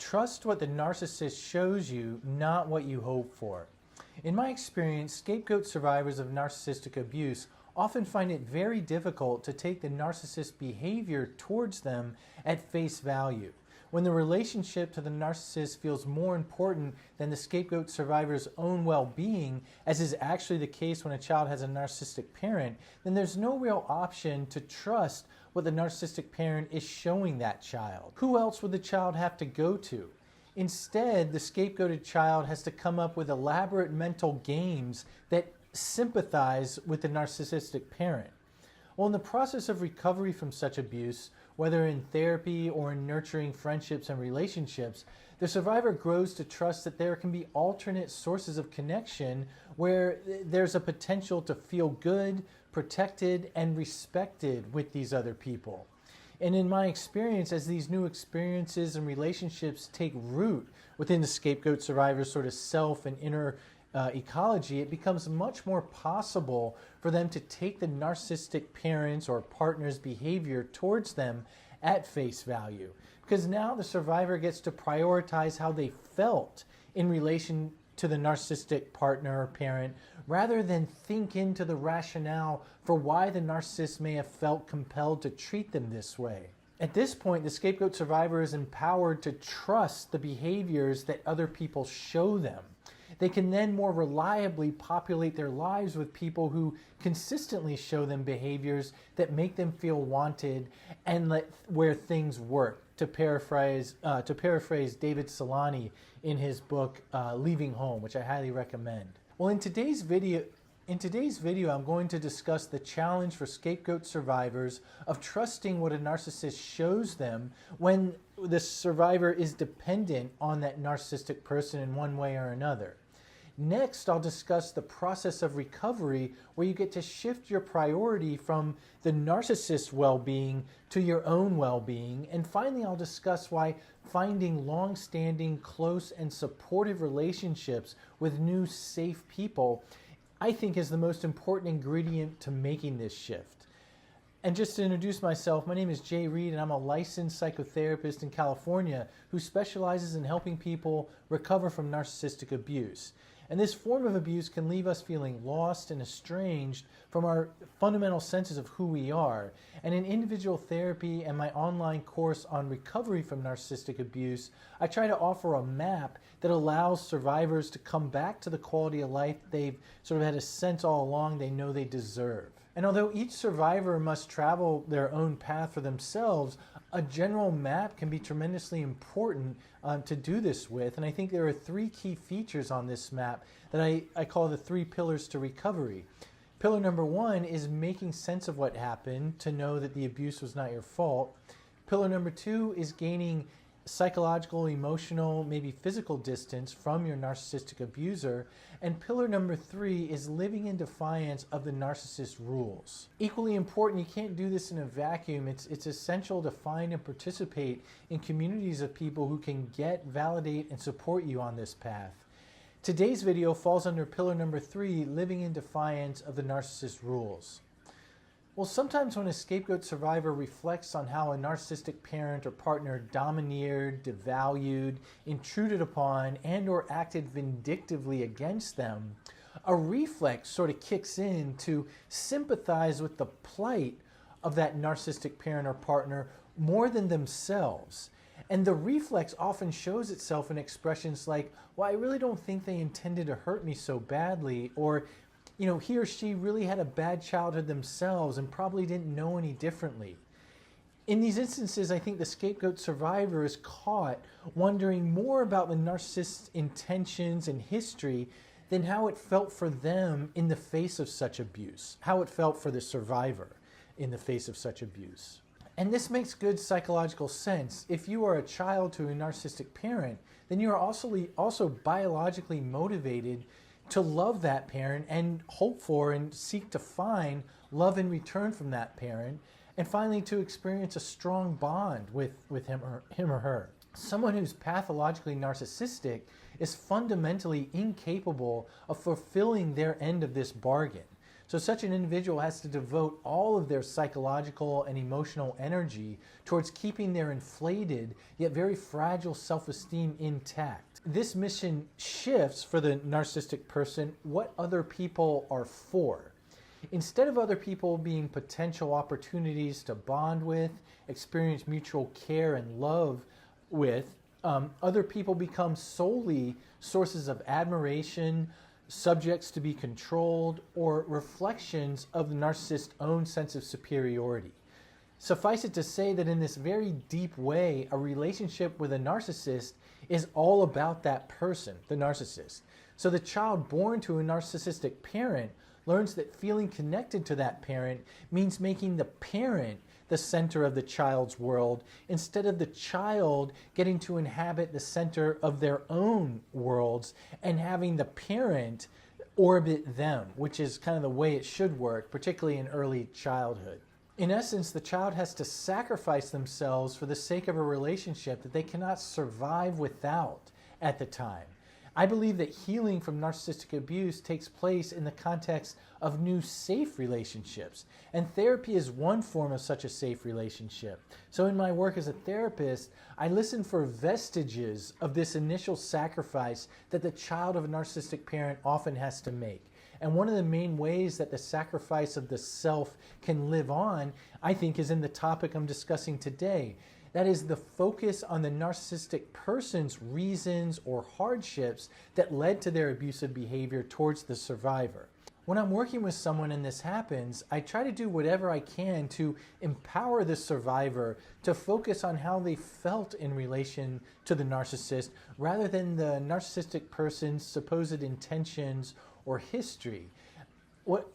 Trust what the narcissist shows you, not what you hope for. In my experience, scapegoat survivors of narcissistic abuse often find it very difficult to take the narcissist's behavior towards them at face value. When the relationship to the narcissist feels more important than the scapegoat survivor's own well-being, as is actually the case when a child has a narcissistic parent, then there's no real option to trust what the narcissistic parent is showing that child. Who else would the child have to go to? Instead, the scapegoated child has to come up with elaborate mental games that sympathize with the narcissistic parent. Well, in the process of recovery from such abuse, whether in therapy or in nurturing friendships and relationships, the survivor grows to trust that there can be alternate sources of connection where there's a potential to feel good, protected, and respected with these other people. And in my experience, as these new experiences and relationships take root within the scapegoat survivor's sort of self and inner ecology, it becomes much more possible for them to take the narcissistic parents' or partner's behavior towards them at face value. Because now the survivor gets to prioritize how they felt in relation to the narcissistic partner or parent, rather than think into the rationale for why the narcissist may have felt compelled to treat them this way. At this point, the scapegoat survivor is empowered to trust the behaviors that other people show them. They can then more reliably populate their lives with people who consistently show them behaviors that make them feel wanted and where things work. To paraphrase David Solani in his book Leaving Home, which I highly recommend. Well, in today's video, I'm going to discuss the challenge for scapegoat survivors of trusting what a narcissist shows them when the survivor is dependent on that narcissistic person in one way or another. Next, I'll discuss the process of recovery where you get to shift your priority from the narcissist's well-being to your own well-being. And finally, I'll discuss why finding long-standing, close, and supportive relationships with new, safe people, I think, is the most important ingredient to making this shift. And just to introduce myself, my name is Jay Reed, and I'm a licensed psychotherapist in California who specializes in helping people recover from narcissistic abuse. And this form of abuse can leave us feeling lost and estranged from our fundamental senses of who we are. And in individual therapy and my online course on recovery from narcissistic abuse, I try to offer a map that allows survivors to come back to the quality of life they've sort of had a sense all along they know they deserve. And although each survivor must travel their own path for themselves, a general map can be tremendously important to do this with. And I think there are three key features on this map that I call the three pillars to recovery. Pillar number one is making sense of what happened to know that the abuse was not your fault. Pillar number two is gaining psychological, emotional, maybe physical distance from your narcissistic abuser. And pillar number three is living in defiance of the narcissist's rules. Equally important, you can't do this in a vacuum. It's essential to find and participate in communities of people who can get, validate, and support you on this path. Today's video falls under pillar number three, living in defiance of the narcissist's rules. Well, sometimes when a scapegoat survivor reflects on how a narcissistic parent or partner domineered, devalued, intruded upon, and or acted vindictively against them, a reflex sort of kicks in to sympathize with the plight of that narcissistic parent or partner more than themselves. And the reflex often shows itself in expressions like, well, I really don't think they intended to hurt me so badly, or he or she really had a bad childhood themselves and probably didn't know any differently. In these instances, I think the scapegoat survivor is caught wondering more about the narcissist's intentions and history than how it felt for them in the face of such abuse, how it felt for the survivor in the face of such abuse. And this makes good psychological sense. If you are a child to a narcissistic parent, then you are also biologically motivated to love that parent and hope for and seek to find love in return from that parent, and finally to experience a strong bond with him or her. Someone who's pathologically narcissistic is fundamentally incapable of fulfilling their end of this bargain. So such an individual has to devote all of their psychological and emotional energy towards keeping their inflated yet very fragile self-esteem intact. This mission shifts for the narcissistic person what other people are for. Instead of other people being potential opportunities to bond with, experience mutual care and love with, other people become solely sources of admiration, subjects to be controlled, or reflections of the narcissist's own sense of superiority. Suffice it to say that in this very deep way, a relationship with a narcissist is all about that person, the narcissist. So the child born to a narcissistic parent learns that feeling connected to that parent means making the parent the center of the child's world instead of the child getting to inhabit the center of their own worlds and having the parent orbit them, which is kind of the way it should work, particularly in early childhood. In essence, the child has to sacrifice themselves for the sake of a relationship that they cannot survive without at the time. I believe that healing from narcissistic abuse takes place in the context of new safe relationships, and therapy is one form of such a safe relationship. So in my work as a therapist, I listen for vestiges of this initial sacrifice that the child of a narcissistic parent often has to make. And one of the main ways that the sacrifice of the self can live on, I think, is in the topic I'm discussing today. That is the focus on the narcissistic person's reasons or hardships that led to their abusive behavior towards the survivor. When I'm working with someone and this happens, I try to do whatever I can to empower the survivor to focus on how they felt in relation to the narcissist rather than the narcissistic person's supposed intentions or history.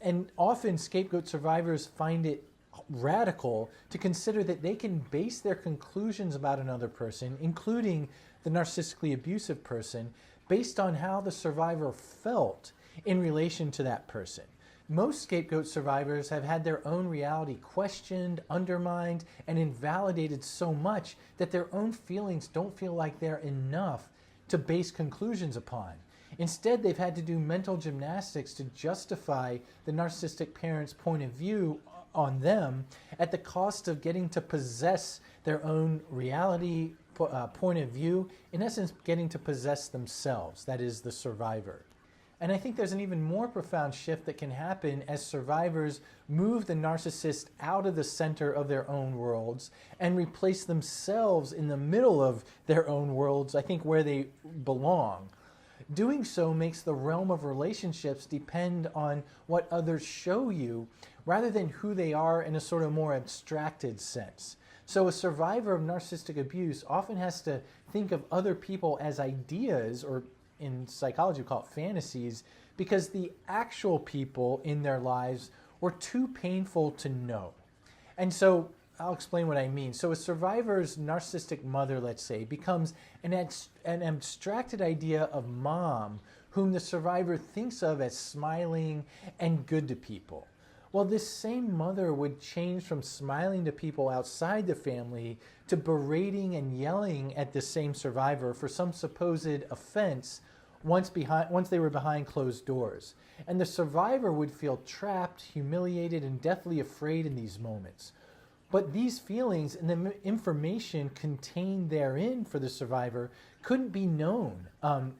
And often scapegoat survivors find it radical to consider that they can base their conclusions about another person, including the narcissistically abusive person, based on how the survivor felt in relation to that person. Most scapegoat survivors have had their own reality questioned, undermined, and invalidated so much that their own feelings don't feel like they're enough to base conclusions upon. Instead, they've had to do mental gymnastics to justify the narcissistic parent's point of view on them at the cost of getting to possess their own reality point of view, in essence getting to possess themselves, that is the survivor. And I think there's an even more profound shift that can happen as survivors move the narcissist out of the center of their own worlds and replace themselves in the middle of their own worlds, I think where they belong. Doing so makes the realm of relationships depend on what others show you rather than who they are in a sort of more abstracted sense. So a survivor of narcissistic abuse often has to think of other people as ideas, or in psychology we call it fantasies, because the actual people in their lives were too painful to know. And so I'll explain what I mean. So a survivor's narcissistic mother, let's say, becomes an abstracted idea of mom whom the survivor thinks of as smiling and good to people. Well, this same mother would change from smiling to people outside the family to berating and yelling at the same survivor for some supposed offense once they were behind closed doors. And the survivor would feel trapped, humiliated, and deathly afraid in these moments. But these feelings and the information contained therein for the survivor couldn't be known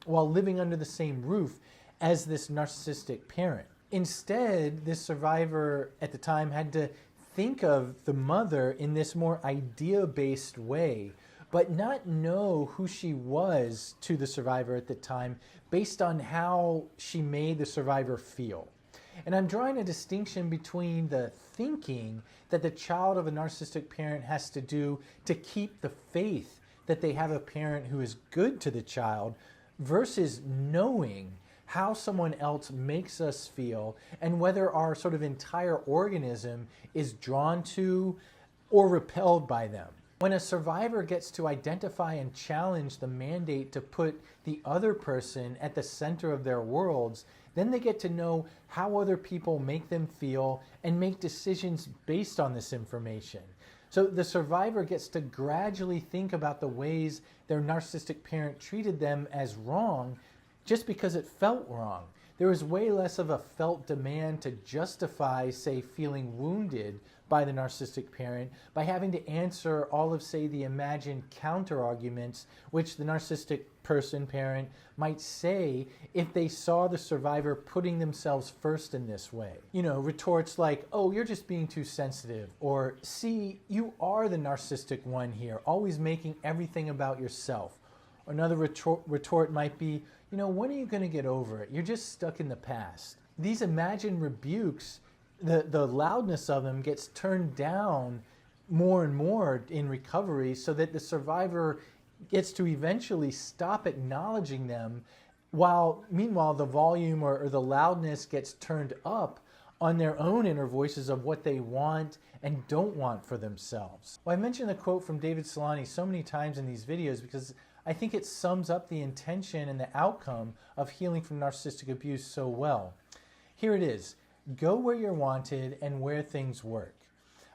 while living under the same roof as this narcissistic parent. Instead, this survivor at the time had to think of the mother in this more idea-based way, but not know who she was to the survivor at the time based on how she made the survivor feel. And I'm drawing a distinction between the thinking that the child of a narcissistic parent has to do to keep the faith that they have a parent who is good to the child versus knowing how someone else makes us feel and whether our sort of entire organism is drawn to or repelled by them. When a survivor gets to identify and challenge the mandate to put the other person at the center of their worlds, then they get to know how other people make them feel and make decisions based on this information. So the survivor gets to gradually think about the ways their narcissistic parent treated them as wrong just because it felt wrong. there was way less of a felt demand to justify, say, feeling wounded by the narcissistic parent by having to answer all of, say, the imagined counter-arguments which the narcissistic parent might say if they saw the survivor putting themselves first in this way. Retorts like, oh, you're just being too sensitive, or see, you are the narcissistic one here, always making everything about yourself. Another retort might be, when are you going to get over it? You're just stuck in the past. These imagined rebukes, the loudness of them gets turned down more and more in recovery so that the survivor gets to eventually stop acknowledging them, while meanwhile the volume or the loudness gets turned up on their own inner voices of what they want and don't want for themselves. Well, I mentioned the quote from David Solani so many times in these videos because I think it sums up the intention and the outcome of healing from narcissistic abuse so well. Here it is. Go where you're wanted and where things work.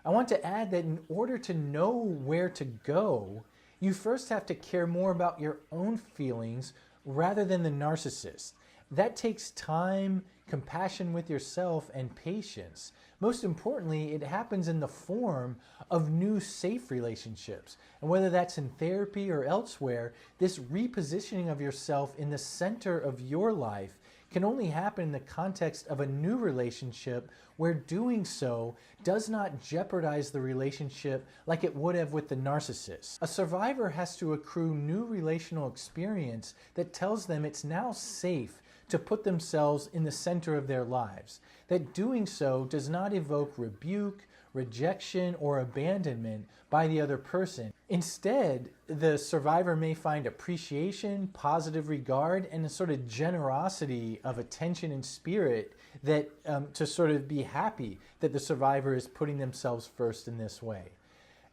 I want to add that in order to know where to go, you first have to care more about your own feelings rather than the narcissist. That takes time, compassion with yourself, and patience. Most importantly, it happens in the form of new safe relationships. And whether that's in therapy or elsewhere, this repositioning of yourself in the center of your life can only happen in the context of a new relationship where doing so does not jeopardize the relationship like it would have with the narcissist. A survivor has to accrue new relational experience that tells them it's now safe to put themselves in the center of their lives, that doing so does not evoke rebuke, rejection, or abandonment by the other person. Instead, the survivor may find appreciation, positive regard, and a sort of generosity of attention and spirit that to sort of be happy that the survivor is putting themselves first in this way.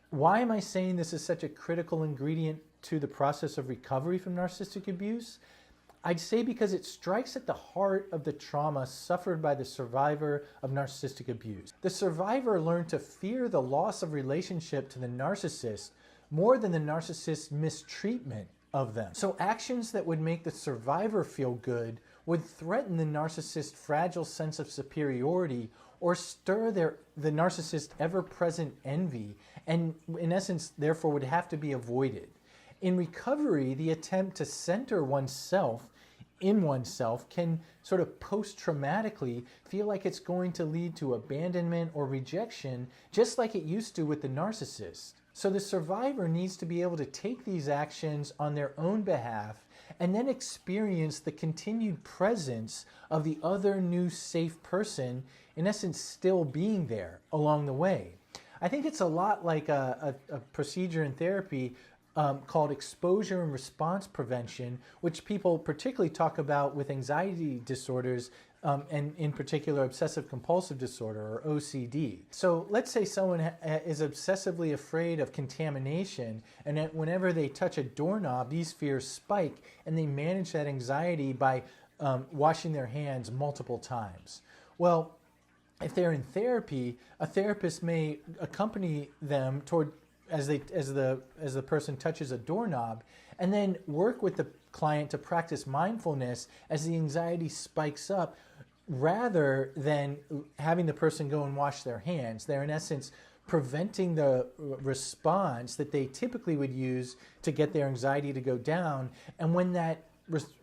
Why am I saying this is such a critical ingredient to the process of recovery from narcissistic abuse? I'd say because it strikes at the heart of the trauma suffered by the survivor of narcissistic abuse. The survivor learned to fear the loss of relationship to the narcissist more than the narcissist's mistreatment of them. So actions that would make the survivor feel good would threaten the narcissist's fragile sense of superiority or stir the narcissist's ever-present envy, and in essence, therefore, would have to be avoided. In recovery, the attempt to center oneself in oneself can sort of post-traumatically feel like it's going to lead to abandonment or rejection, just like it used to with the narcissist. So the survivor needs to be able to take these actions on their own behalf and then experience the continued presence of the other new safe person, in essence still being there along the way. I think it's a lot like a procedure in therapy called exposure and response prevention, which people particularly talk about with anxiety disorders, and in particular obsessive compulsive disorder, or OCD. So let's say someone is obsessively afraid of contamination, and that whenever they touch a doorknob, these fears spike, and they manage that anxiety by washing their hands multiple times. Well, if they're in therapy, a therapist may accompany them toward as the person touches a doorknob, and then work with the client to practice mindfulness as the anxiety spikes up, rather than having the person go and wash their hands. They're in essence preventing the response that they typically would use to get their anxiety to go down, and when that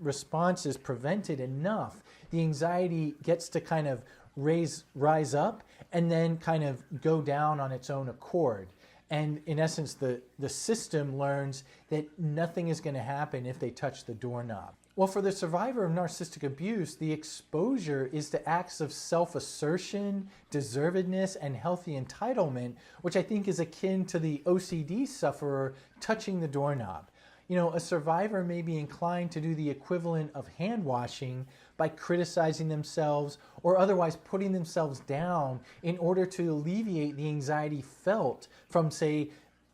response is prevented enough, the anxiety gets to kind of rise up and then kind of go down on its own accord. And in essence, the system learns that nothing is going to happen if they touch the doorknob. Well, for the survivor of narcissistic abuse, the exposure is to acts of self-assertion, deservedness, and healthy entitlement, which I think is akin to the OCD sufferer touching the doorknob. A survivor may be inclined to do the equivalent of hand washing by criticizing themselves or otherwise putting themselves down in order to alleviate the anxiety felt from, say,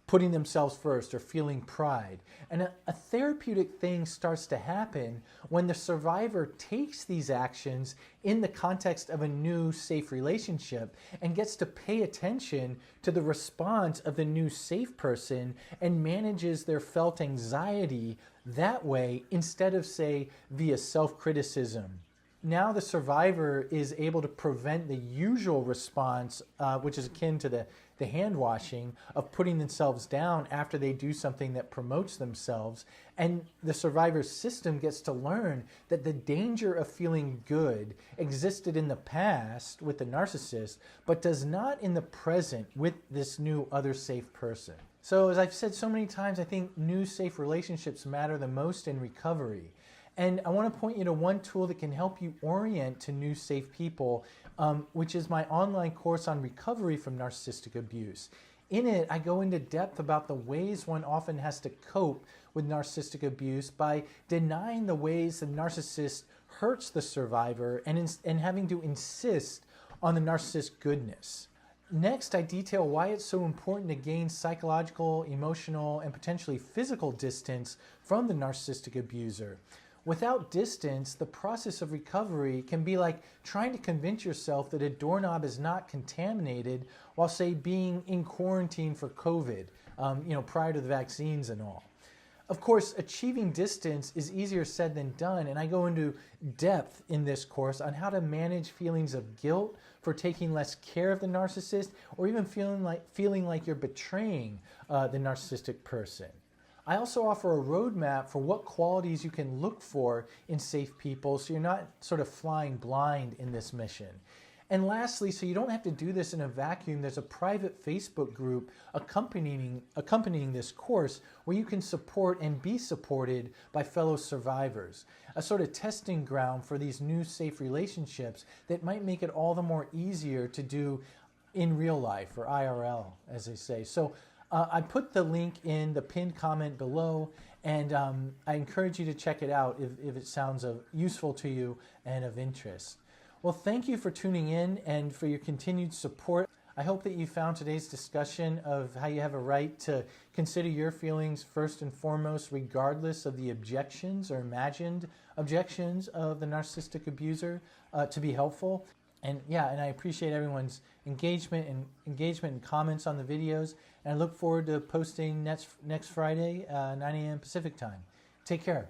putting themselves first or feeling pride. And a therapeutic thing starts to happen when the survivor takes these actions in the context of a new safe relationship and gets to pay attention to the response of the new safe person and manages their felt anxiety that way instead of, say, via self-criticism now the survivor is able to prevent the usual response, which is akin to the hand washing, of putting themselves down after they do something that promotes themselves. And the survivor's system gets to learn that the danger of feeling good existed in the past with the narcissist, but does not in the present with this new other safe person. So as I've said so many times, I think new safe relationships matter the most in recovery. And I want to point you to one tool that can help you orient to new safe people, which is my online course on recovery from narcissistic abuse. In it, I go into depth about the ways one often has to cope with narcissistic abuse by denying the ways the narcissist hurts the survivor and having to insist on the narcissist's goodness. Next, I detail why it's so important to gain psychological, emotional, and potentially physical distance from the narcissistic abuser. Without distance, the process of recovery can be like trying to convince yourself that a doorknob is not contaminated while, say, being in quarantine for COVID, prior to the vaccines and all. Of course, achieving distance is easier said than done, and I go into depth in this course on how to manage feelings of guilt for taking less care of the narcissist, or even feeling like you're betraying the narcissistic person. I also offer a roadmap for what qualities you can look for in safe people so you're not sort of flying blind in this mission. And lastly, so you don't have to do this in a vacuum, there's a private Facebook group accompanying this course where you can support and be supported by fellow survivors. A sort of testing ground for these new safe relationships that might make it all the more easier to do in real life, or IRL, as they say. So I put the link in the pinned comment below, and I encourage you to check it out if it sounds useful to you and of interest. Well, thank you for tuning in and for your continued support. I hope that you found today's discussion of how you have a right to consider your feelings first and foremost, regardless of the objections or imagined objections of the narcissistic abuser, to be helpful. And I appreciate everyone's engagement and comments on the videos. And I look forward to posting next Friday, 9 a.m. Pacific time. Take care.